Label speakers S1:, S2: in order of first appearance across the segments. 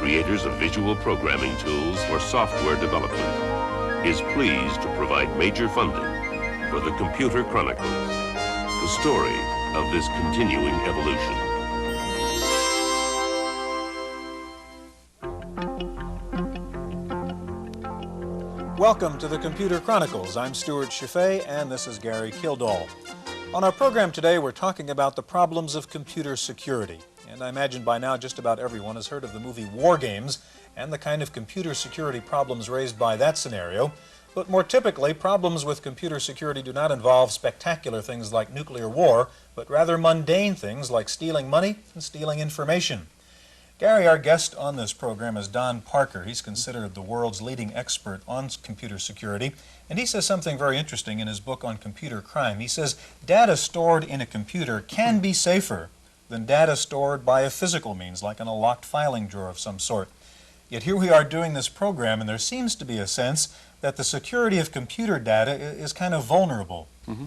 S1: creators of visual programming tools for software development, is pleased to provide major funding for the Computer Chronicles, the story of this continuing evolution.
S2: Welcome to the Computer Chronicles. I'm Stuart Chaffee, and this is Gary Kildall. On our program today, we're talking about the problems of computer security. And I imagine by now just about everyone has heard of the movie War Games and the kind of computer security problems raised by that scenario. But more typically, problems with computer security do not involve spectacular things like nuclear war, but rather mundane things like stealing money and stealing information. Gary, our guest on this program is Don Parker. He's considered the world's leading expert on computer security, and he says something very interesting in his book on computer crime. He says, data stored in a computer can be safer than data stored by a physical means, like in a locked filing drawer of some sort. Yet here we are doing this program, and there seems to be a sense that the security of computer data is kind of vulnerable.
S3: Mm-hmm.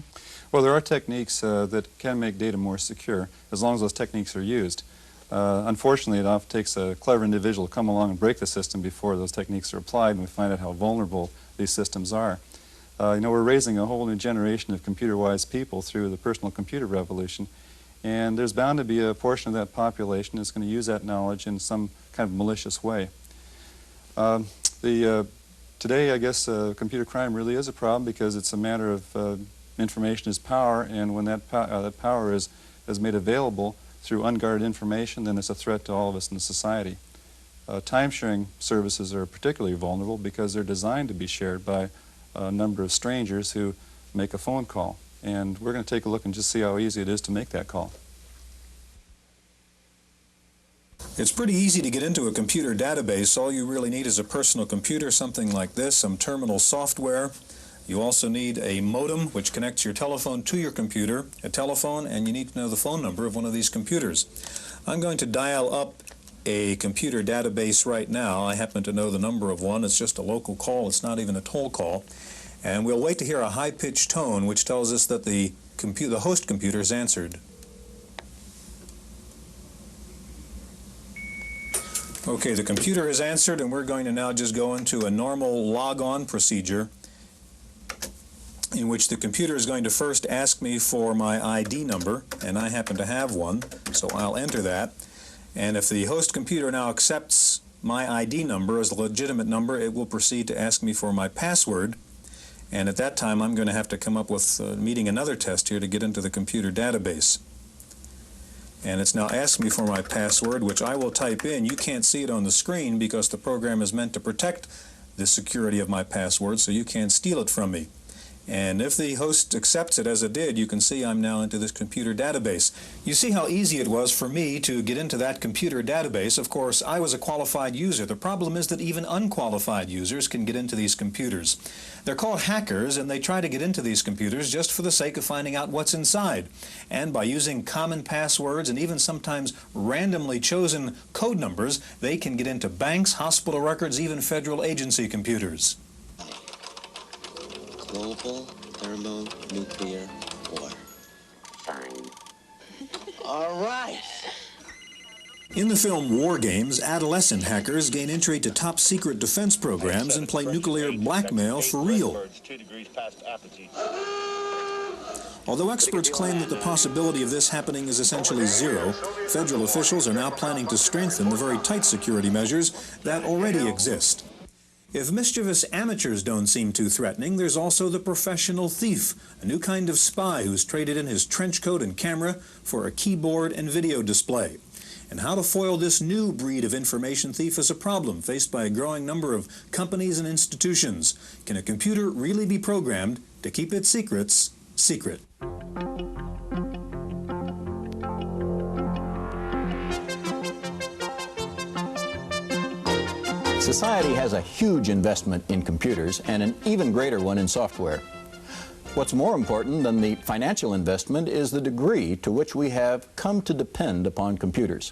S3: Well, there are techniques that can make data more secure, as long as those techniques are used. Unfortunately, it often takes a clever individual to come along and break the system before those techniques are applied, and we find out how vulnerable these systems are. We're raising a whole new generation of computer-wise people through the personal computer revolution, and there's bound to be a portion of that population that's going to use that knowledge in some kind of malicious way. Today, I guess, computer crime really is a problem because it's a matter of information is power, and when that power is made available through unguarded information, then it's a threat to all of us in the society. Time-sharing services are particularly vulnerable because they're designed to be shared by a number of strangers who make a phone call. And we're going to take a look and just see how easy it is to make that call.
S2: It's pretty easy to get into a computer database. All you really need is a personal computer, something like this, some terminal software. You also need a modem which connects your telephone to your computer, a telephone, and you need to know the phone number of one of these computers. I'm going to dial up a computer database right now. I happen to know the number of one. It's just a local call. It's not even a toll call. And we'll wait to hear a high-pitched tone which tells us that the host computer is answered. Okay, the computer is answered, and we're going to now just go into a normal log-on procedure in which the computer is going to first ask me for my ID number, and I happen to have one, so I'll enter that. And if the host computer now accepts my ID number as a legitimate number, it will proceed to ask me for my password. And at that time, I'm going to have to come up with meeting another test here to get into the computer database. And it's now asked me for my password, which I will type in. You can't see it on the screen because the program is meant to protect the security of my password, so you can't steal it from me. And if the host accepts it as it did, you can see I'm now into this computer database. You see how easy it was for me to get into that computer database. Of course, I was a qualified user. The problem is that even unqualified users can get into these computers. They're called hackers, and they try to get into these computers just for the sake of finding out what's inside. And by using common passwords and even sometimes randomly chosen code numbers, they can get into banks, hospital records, even federal agency computers.
S4: Global thermonuclear war. Fine. All right.
S2: In the film War Games, adolescent hackers gain entry to top-secret defense programs and play nuclear blackmail for real. Although experts claim that the possibility of this happening is essentially zero, federal officials are now planning to strengthen the very tight security measures that already exist. If mischievous amateurs don't seem too threatening, there's also the professional thief, a new kind of spy who's traded in his trench coat and camera for a keyboard and video display. And how to foil this new breed of information thief is a problem faced by a growing number of companies and institutions. Can a computer really be programmed to keep its secrets secret?
S5: Society has a huge investment in computers and an even greater one in software. What's more important than the financial investment is the degree to which we have come to depend upon computers.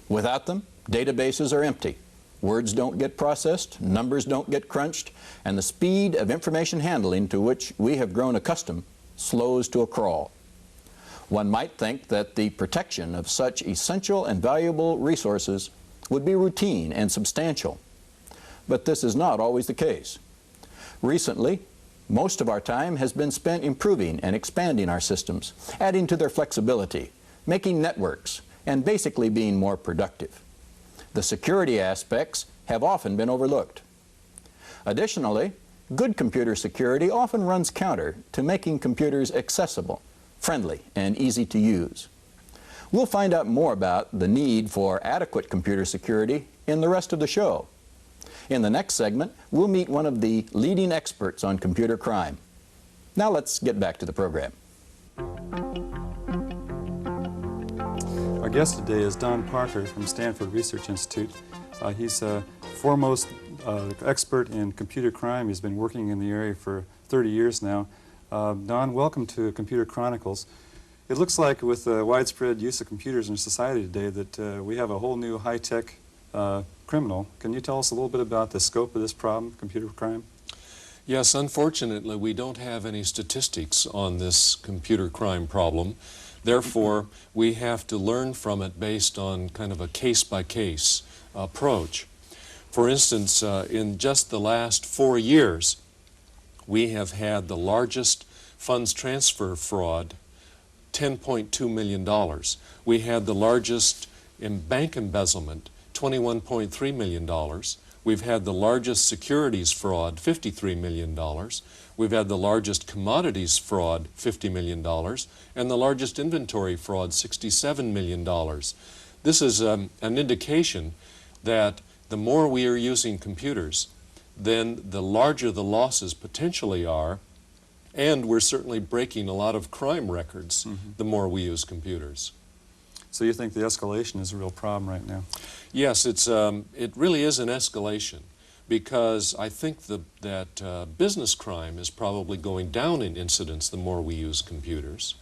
S5: Without them, databases are empty. Words don't get processed, numbers don't get crunched, and the speed of information handling to which we have grown accustomed slows to a crawl. One might think that the protection of such essential and valuable resources would be routine and substantial. But this is not always the case. Recently, most of our time has been spent improving and expanding our systems, adding to their flexibility, making networks, and basically being more productive. The security aspects have often been overlooked. Additionally, good computer security often runs counter to making computers accessible, friendly, and easy to use. We'll find out more about the need for adequate computer security in the rest of the show. In the next segment, we'll meet one of the leading experts on computer crime. Now let's get back to the program.
S3: Our guest today is Don Parker from Stanford Research Institute. He's a foremost expert in computer crime. He's been working in the area for 30 years now. Don, welcome to Computer Chronicles. It looks like with the widespread use of computers in society today that we have a whole new high-tech criminal. Can you tell us a little bit about the scope of this problem, computer crime?
S6: Yes, unfortunately, we don't have any statistics on this computer crime problem. Therefore, we have to learn from it based on kind of a case-by-case approach. For instance, in just the last 4 years, we have had the largest funds transfer fraud, $10.2 million. We had the largest in bank embezzlement, $21.3 million. We've had the largest securities fraud, $53 million. We've had the largest commodities fraud, $50 million, and the largest inventory fraud, $67 million. This is an indication that the more we are using computers, then the larger the losses potentially are, and we're certainly breaking a lot of crime records the more we use computers.
S3: So you think the escalation is a real problem right now?
S6: Yes, it really is an escalation, because I think that business crime is probably going down in incidence the more we use computers.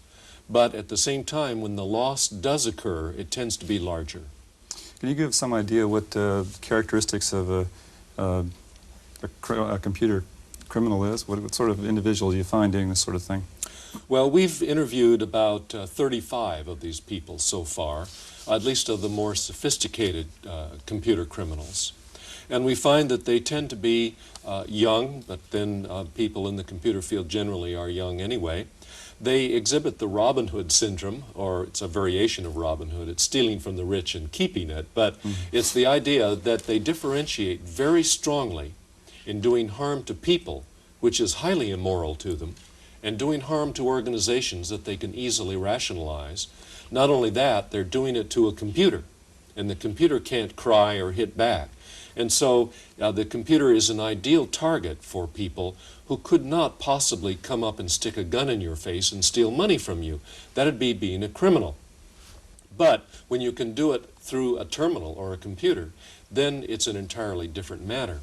S6: But at the same time, when the loss does occur, it tends to be larger.
S3: Can you give some idea what characteristics of a computer criminal is? What sort of individual do you find doing this sort of thing?
S6: Well, we've interviewed about 35 of these people so far, at least of the more sophisticated computer criminals. And we find that they tend to be young, but then people in the computer field generally are young anyway. They exhibit the Robin Hood syndrome, or it's a variation of Robin Hood. It's stealing from the rich and keeping it, but it's the idea that they differentiate very strongly in doing harm to people, which is highly immoral to them, and doing harm to organizations that they can easily rationalize. Not only that, they're doing it to a computer, and the computer can't cry or hit back. And so the computer is an ideal target for people who could not possibly come up and stick a gun in your face and steal money from you. That'd be being a criminal. But when you can do it through a terminal or a computer, then it's an entirely different matter.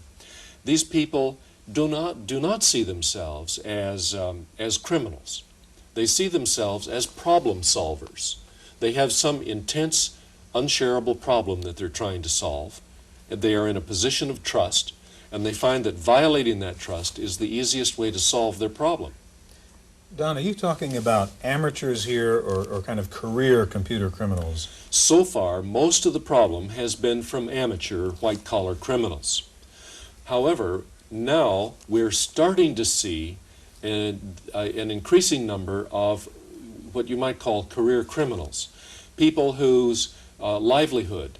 S6: These people do not see themselves as criminals. They see themselves as problem solvers. They have some intense, unshareable problem that they're trying to solve. They are in a position of trust, and they find that violating that trust is the easiest way to solve their problem.
S2: Don, are you talking about amateurs here or kind of career computer criminals?
S6: So far, most of the problem has been from amateur white-collar criminals. However, now we're starting to see an increasing number of what you might call career criminals, people whose livelihood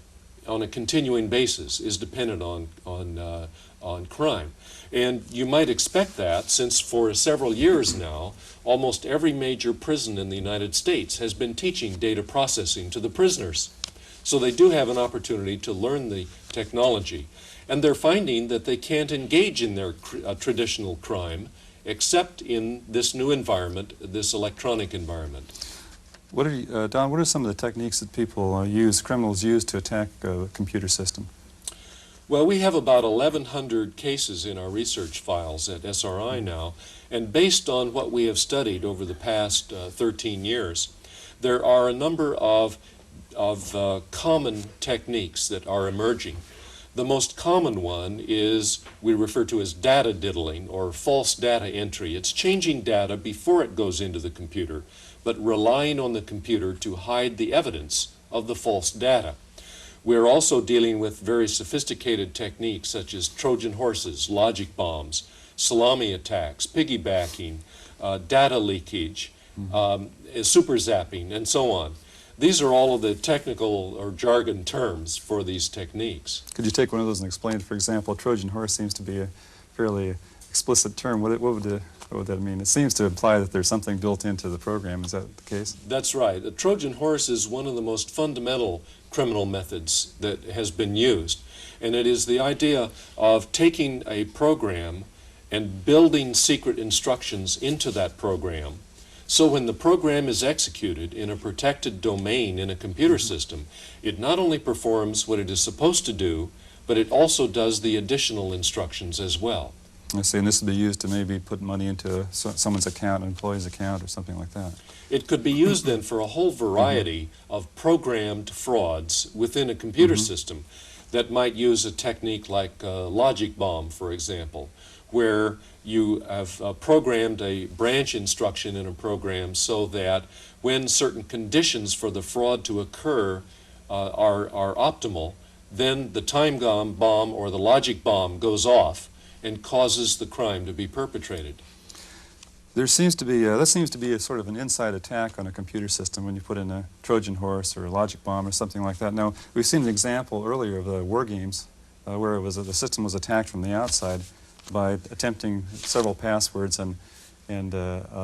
S6: on a continuing basis is dependent on crime. And you might expect that, since for several years now, almost every major prison in the United States has been teaching data processing to the prisoners. So they do have an opportunity to learn the technology. And they're finding that they can't engage in their traditional crime except in this new environment, this electronic environment.
S3: Don, what are some of the techniques that criminals use to attack a computer system?
S6: Well, we have about 1,100 cases in our research files at SRI now, and based on what we have studied over the past 13 years, there are a number of common techniques that are emerging. The most common one is we refer to as data diddling, or false data entry. It's changing data before it goes into the computer, but relying on the computer to hide the evidence of the false data. We're also dealing with very sophisticated techniques such as Trojan horses, logic bombs, salami attacks, piggybacking, data leakage, super zapping, and so on. These are all of the technical or jargon terms for these techniques.
S3: Could you take one of those and explain it? For example, Trojan horse seems to be a fairly explicit term. What would that mean? It seems to imply that there's something built into the program. Is that the case?
S6: That's right. A Trojan horse is one of the most fundamental criminal methods that has been used. And it is the idea of taking a program and building secret instructions into that program. So when the program is executed in a protected domain in a computer system, it not only performs what it is supposed to do, but it also does the additional instructions as well.
S3: I see, and this would be used to maybe put money into someone's account, an employee's account, or something like that.
S6: It could be used then for a whole variety of programmed frauds within a computer system that might use a technique like logic bomb, for example, where you have programmed a branch instruction in a program so that when certain conditions for the fraud to occur are optimal, then the time bomb or the logic bomb goes off and causes the crime to be perpetrated.
S3: There seems to be, that seems to be a sort of an inside attack on a computer system when you put in a Trojan horse or a logic bomb or something like that. Now, we've seen an example earlier of war games where it was the system was attacked from the outside by attempting several passwords and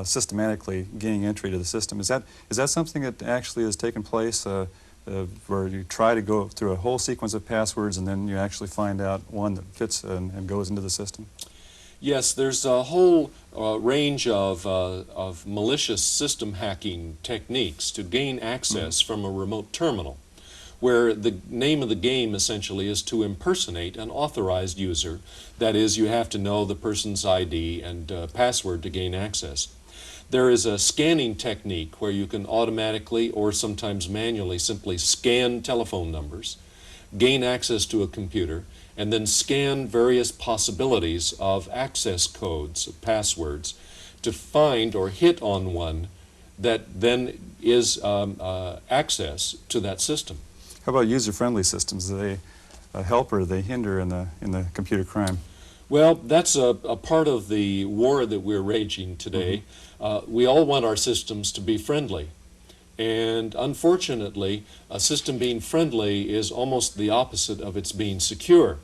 S3: systematically gaining entry to the system. Is that something that actually has taken place where you try to go through a whole sequence of passwords and then you actually find out one that fits and goes into the system?
S6: Yes, there's a whole range of malicious system hacking techniques to gain access from a remote terminal, where the name of the game essentially is to impersonate an authorized user. That is, you have to know the person's ID and password to gain access. There is a scanning technique where you can automatically or sometimes manually simply scan telephone numbers, gain access to a computer, and then scan various possibilities of access codes, passwords, to find or hit on one that then is access to that system.
S3: How about user-friendly systems? Do they help or do they hinder in the computer crime?
S6: Well, that's a part of the war that we're raging today. We all want our systems to be friendly. And unfortunately, a system being friendly is almost the opposite of its being secure.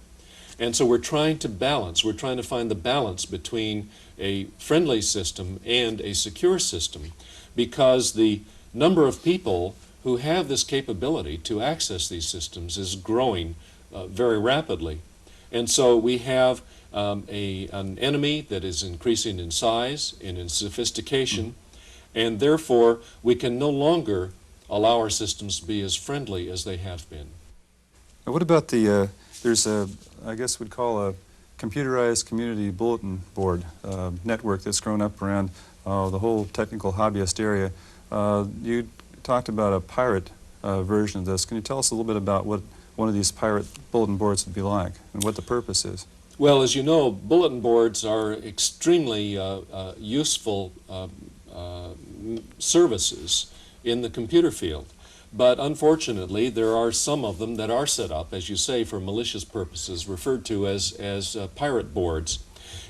S6: And so we're trying to find the balance between a friendly system and a secure system, because the number of people who have this capability to access these systems is growing very rapidly. And so we have an enemy that is increasing in size and in sophistication, and therefore we can no longer allow our systems to be as friendly as they have been.
S3: Now, what about there's I guess we'd call a computerized community bulletin board network that's grown up around the whole technical hobbyist area. You talked about a pirate version of this. Can you tell us a little bit about what one of these pirate bulletin boards would be like and what the purpose is?
S6: Well, as you know, bulletin boards are extremely useful services in the computer field. But unfortunately, there are some of them that are set up, as you say, for malicious purposes, referred to as pirate boards.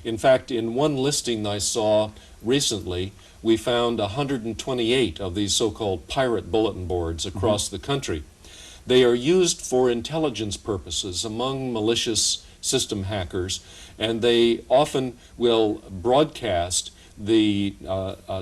S6: In fact, in one listing I saw recently, we found 128 of these so-called pirate bulletin boards across the country. They are used for intelligence purposes among malicious system hackers, and they often will broadcast the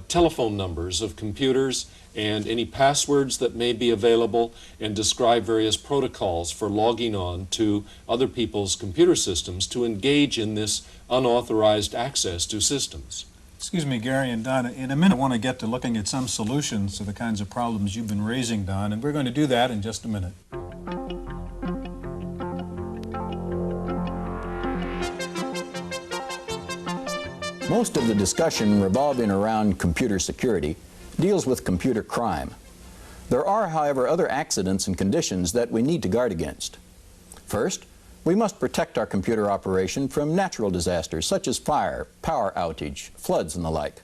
S6: telephone numbers of computers and any passwords that may be available, and describe various protocols for logging on to other people's computer systems to engage in this unauthorized access to systems.
S2: Excuse me, Gary and Don, in a minute I want to get to looking at some solutions to the kinds of problems you've been raising, Don, and we're going to do that in just a minute.
S5: Most of the discussion revolving around computer security deals with computer crime. There are, however, other accidents and conditions that we need to guard against. First, we must protect our computer operation from natural disasters such as fire, power outage, floods, and the like.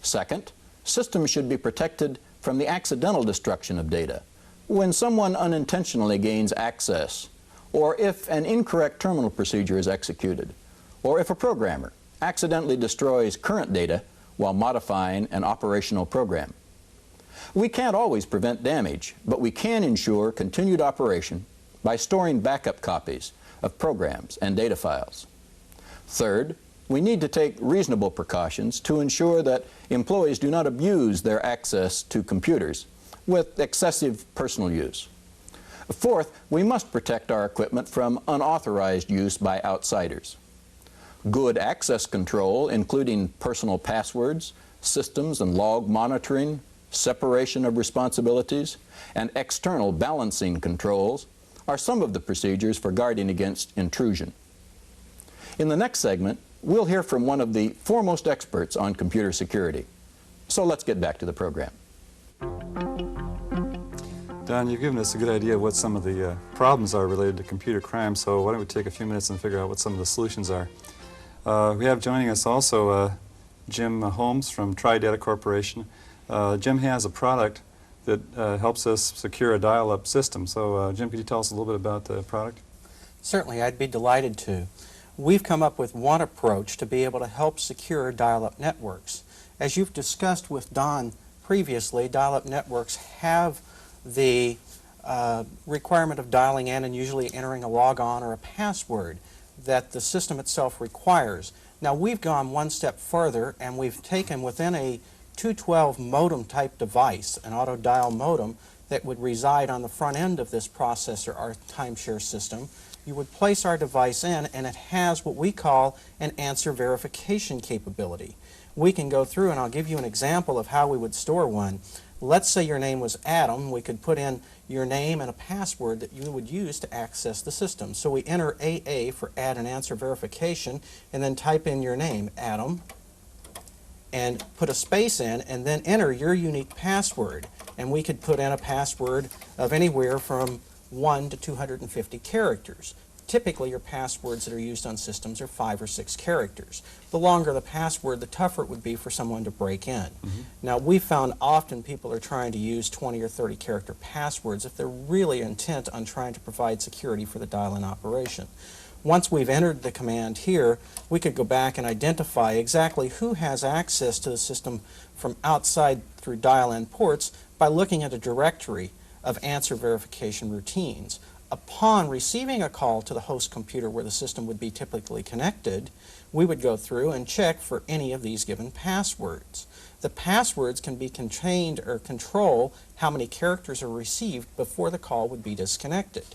S5: Second, systems should be protected from the accidental destruction of data, When someone unintentionally gains access, or if an incorrect terminal procedure is executed, or if a programmer accidentally destroys current data while modifying an operational program. We can't always prevent damage, but we can ensure continued operation by storing backup copies of programs and data files. Third, we need to take reasonable precautions to ensure that employees do not abuse their access to computers with excessive personal use. Fourth, we must protect our equipment from unauthorized use by outsiders. Good access control, including personal passwords, systems and log monitoring, separation of responsibilities, and external balancing controls are some of the procedures for guarding against intrusion. In the next segment, we'll hear from one of the foremost experts on computer security. So let's get back to the program.
S3: Don, you've given us a good idea of what some of the problems are related to computer crime, so why don't we take a few minutes and figure out what some of the solutions are. We have joining us also Jim Holmes from Tri-Data Corporation. Jim has a product that helps us secure a dial-up system. So Jim, could you tell us a little bit about the product?
S7: Certainly, I'd be delighted to. We've come up with one approach to be able to help secure dial-up networks. As you've discussed with Don previously, dial-up networks have the requirement of dialing in and usually entering a logon or a password that the system itself requires. Now, we've gone one step further, and we've taken within a 212 modem type device, an auto dial modem that would reside on the front end of this processor, our timeshare system. You would place our device in, and it has what we call an answer verification capability. We can go through, and I'll give you an example of how we would store one. Let's say your name was Adam. We could put in your name and a password that you would use to access the system. So we enter AA for add and answer verification, and then type in your name, Adam, and put a space in, and then enter your unique password. And we could put in a password of anywhere from 1 to 250 characters. Typically, your passwords that are used on systems are 5 or 6 characters. The longer the password, the tougher it would be for someone to break in. Now, we found often people are trying to use 20 or 30 character passwords if they're really intent on trying to provide security for the dial-in operation. Once we've entered the command here, we could go back and identify exactly who has access to the system from outside through dial-in ports by looking at a directory of answer verification routines. Upon receiving a call to the host computer where the system would be typically connected, we would go through and check for any of these given passwords. The passwords can be contained or control how many characters are received before the call would be disconnected.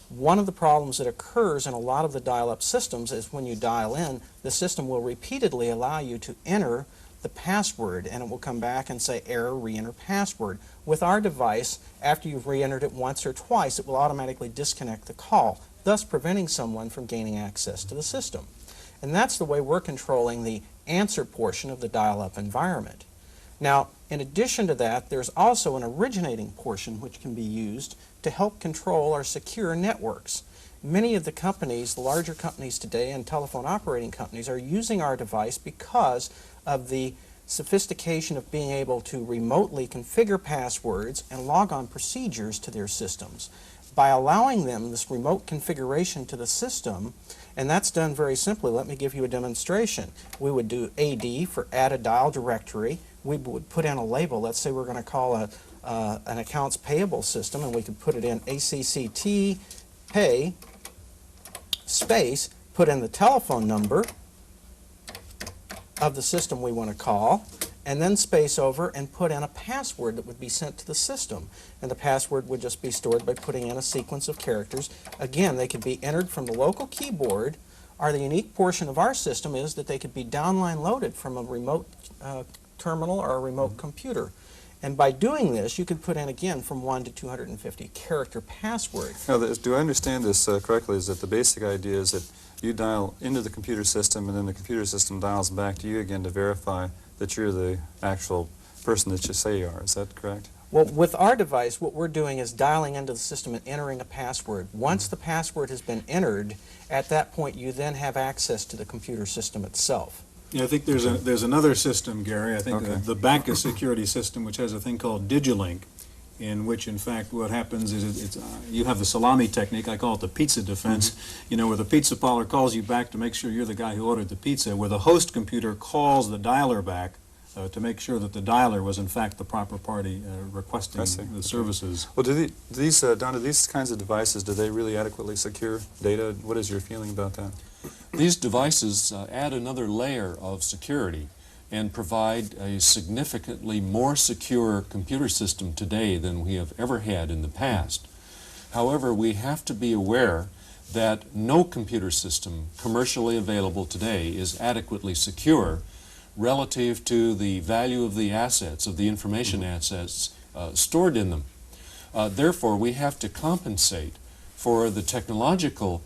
S7: One of the problems that occurs in a lot of the dial-up systems is when you dial in, the system will repeatedly allow you to enter the password, and it will come back and say error, re-enter password. With our device, after you've re-entered it once or twice, it will automatically disconnect the call, thus preventing someone from gaining access to the system. And that's the way we're controlling the answer portion of the dial-up environment. Now, in addition to that, there's also an originating portion which can be used to help control our secure networks. Many of the companies, the larger companies today and telephone operating companies, are using our device because of the sophistication of being able to remotely configure passwords and log on procedures to their systems. By allowing them this remote configuration to the system, and that's done very simply. Let me give you a demonstration. We would do AD for add a dial directory. We would put in a label. Let's say we're going to call an accounts payable system, and we could put it in ACCT pay space, put in the telephone number of the system we want to call, and then space over and put in a password that would be sent to the system. And the password would just be stored by putting in a sequence of characters. Again, they could be entered from the local keyboard, or the unique portion of our system is that they could be downline loaded from a remote terminal or a remote computer. And by doing this, you could put in, again, from 1 to 250 character password.
S3: Now, do I understand this correctly, is that the basic idea is that you dial into the computer system, and then the computer system dials back to you again to verify that you're the actual person that you say you are. Is that correct?
S7: Well, with our device, what we're doing is dialing into the system and entering a password. Once the password has been entered, at that point you then have access to the computer system itself.
S2: Yeah, I think there's another system, Gary. I think the Backus security system, which has a thing called DigiLink, in which, in fact, what happens is you have the salami technique. I call it the pizza defense, you know, where the pizza parlor calls you back to make sure you're the guy who ordered the pizza, where the host computer calls the dialer back to make sure that the dialer was, in fact, the proper party requesting the services.
S3: Well, do Don, do these kinds of devices, do they really adequately secure data? What is your feeling about that?
S6: These devices add another layer of security and provide a significantly more secure computer system today than we have ever had in the past. However, we have to be aware that no computer system commercially available today is adequately secure relative to the value of the assets, of the information assets stored in them. Therefore, we have to compensate for the technological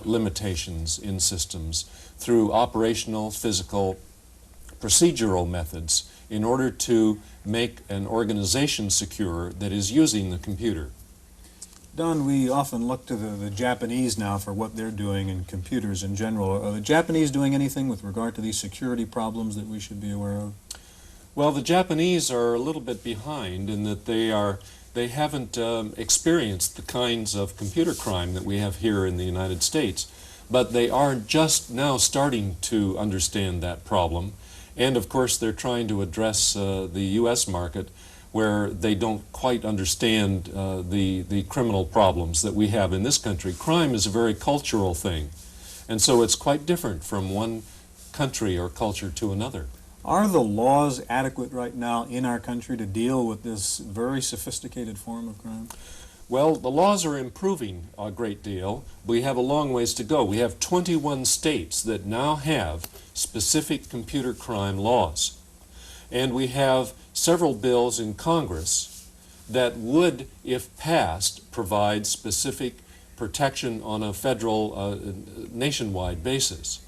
S6: limitations in systems through operational, physical, procedural methods in order to make an organization secure that is using the computer.
S2: Don, we often look to the Japanese now for what they're doing in computers in general. Are the Japanese doing anything with regard to these security problems that we should be aware of?
S6: Well, the Japanese are a little bit behind in that they haven't experienced the kinds of computer crime that we have here in the United States, but they are just now starting to understand that problem. And of course, they're trying to address the U.S. market where they don't quite understand the criminal problems that we have in this country. Crime is a very cultural thing, and so it's quite different from one country or culture to another.
S2: Are the laws adequate right now in our country to deal with this very sophisticated form of crime?
S6: Well, the laws are improving a great deal. We have a long ways to go. We have 21 states that now have specific computer crime laws. And we have several bills in Congress that would, if passed, provide specific protection on a federal, nationwide basis.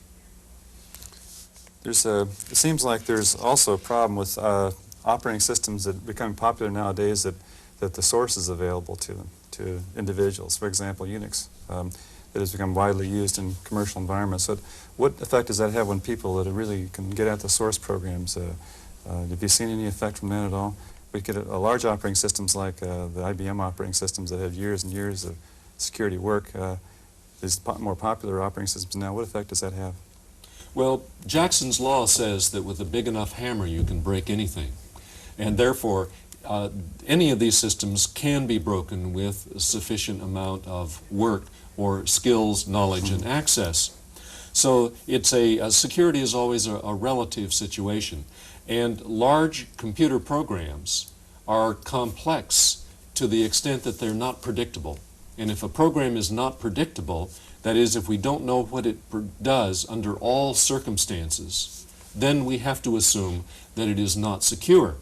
S3: It seems like there's also a problem with operating systems that become popular nowadays that the source is available to individuals. For example, Unix, that has become widely used in commercial environments. So what effect does that have on people that really can get at the source programs? Have you seen any effect from that at all? We get a large operating systems like the IBM operating systems that have years and years of security work. These more popular operating systems now, what effect does that have?
S6: Well, Jackson's law says that with a big enough hammer you can break anything. And therefore, any of these systems can be broken with a sufficient amount of work or skills, knowledge, and access. So it's security is always a relative situation. And large computer programs are complex to the extent that they're not predictable. And if a program is not predictable, that is, if we don't know what it does under all circumstances, then we have to assume that it is not secure.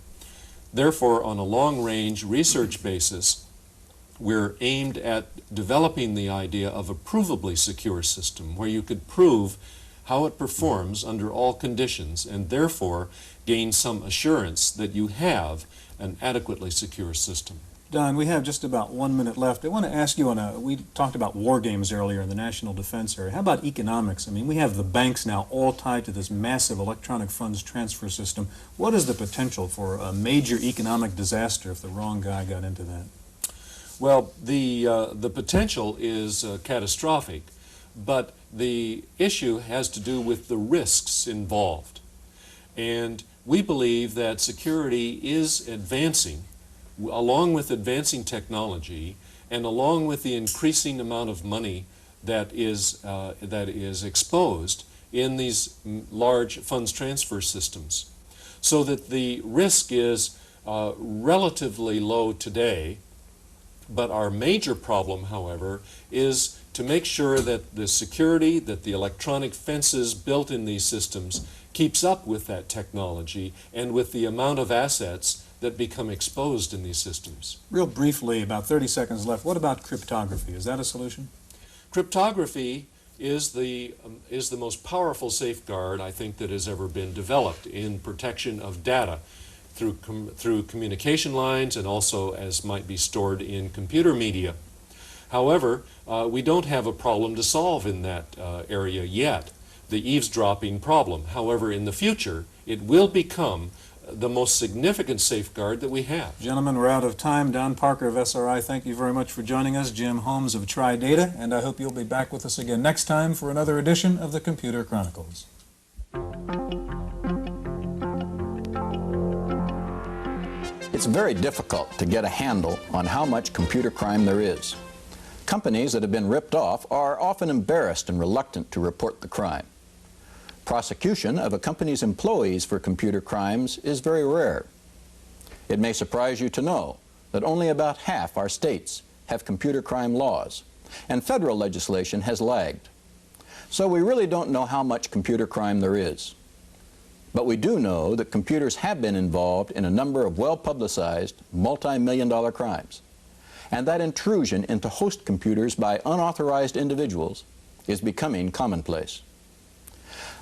S6: Therefore, on a long-range research basis, we're aimed at developing the idea of a provably secure system where you could prove how it performs under all conditions and therefore gain some assurance that you have an adequately secure system.
S2: Don, we have just about 1 minute left. I want to ask you we talked about war games earlier in the national defense area. How about economics? I mean, we have the banks now all tied to this massive electronic funds transfer system. What is the potential for a major economic disaster if the wrong guy got into that?
S6: Well, the potential is catastrophic, but the issue has to do with the risks involved. And we believe that security is advancing along with advancing technology and along with the increasing amount of money that is exposed in these large funds transfer systems. So that the risk is relatively low today, but our major problem, however, is to make sure that the security, that the electronic fences built in these systems keeps up with that technology and with the amount of assets that become exposed in these systems.
S2: Real briefly, about 30 seconds left, what about cryptography? Is that a solution?
S6: Cryptography is the most powerful safeguard, I think, that has ever been developed in protection of data through communication lines and also as might be stored in computer media. However, we don't have a problem to solve in that area yet, the eavesdropping problem. However, in the future, it will become the most significant safeguard that we have.
S2: Gentlemen, we're out of time. Don Parker of SRI, thank you very much for joining us. Jim Holmes of TriData, and I hope you'll be back with us again next time for another edition of the Computer Chronicles.
S5: It's very difficult to get a handle on how much computer crime there is. Companies that have been ripped off are often embarrassed and reluctant to report the crime. Prosecution of a company's employees for computer crimes is very rare. It may surprise you to know that only about half our states have computer crime laws, and federal legislation has lagged. So we really don't know how much computer crime there is. But we do know that computers have been involved in a number of well-publicized, multi-million-dollar crimes, and that intrusion into host computers by unauthorized individuals is becoming commonplace.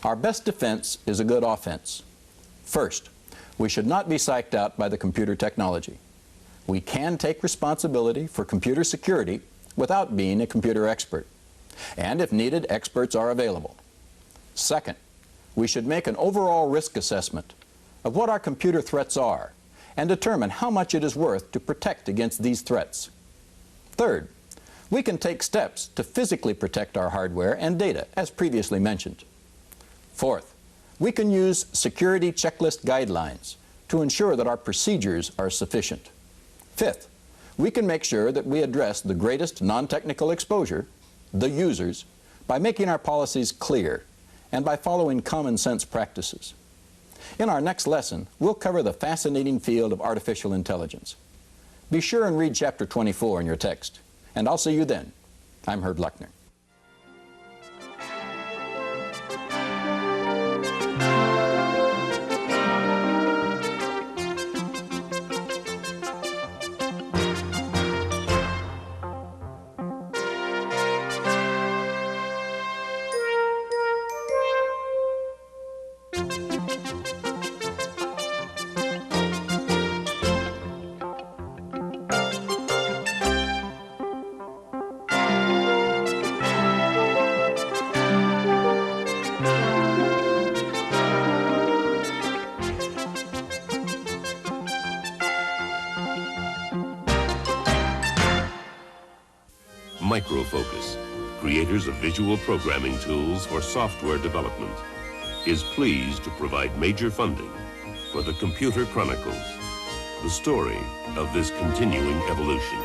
S5: Our best defense is a good offense. First, we should not be psyched out by the computer technology. We can take responsibility for computer security without being a computer expert. And if needed, experts are available. Second, we should make an overall risk assessment of what our computer threats are and determine how much it is worth to protect against these threats. Third, we can take steps to physically protect our hardware and data, as previously mentioned. Fourth, we can use security checklist guidelines to ensure that our procedures are sufficient. Fifth, we can make sure that we address the greatest non-technical exposure, the users, by making our policies clear and by following common sense practices. In our next lesson, we'll cover the fascinating field of artificial intelligence. Be sure and read chapter 24 in your text, and I'll see you then. I'm Herb Luckner.
S1: Microfocus, creators of visual programming tools for software development, is pleased to provide major funding for the Computer Chronicles, the story of this continuing evolution.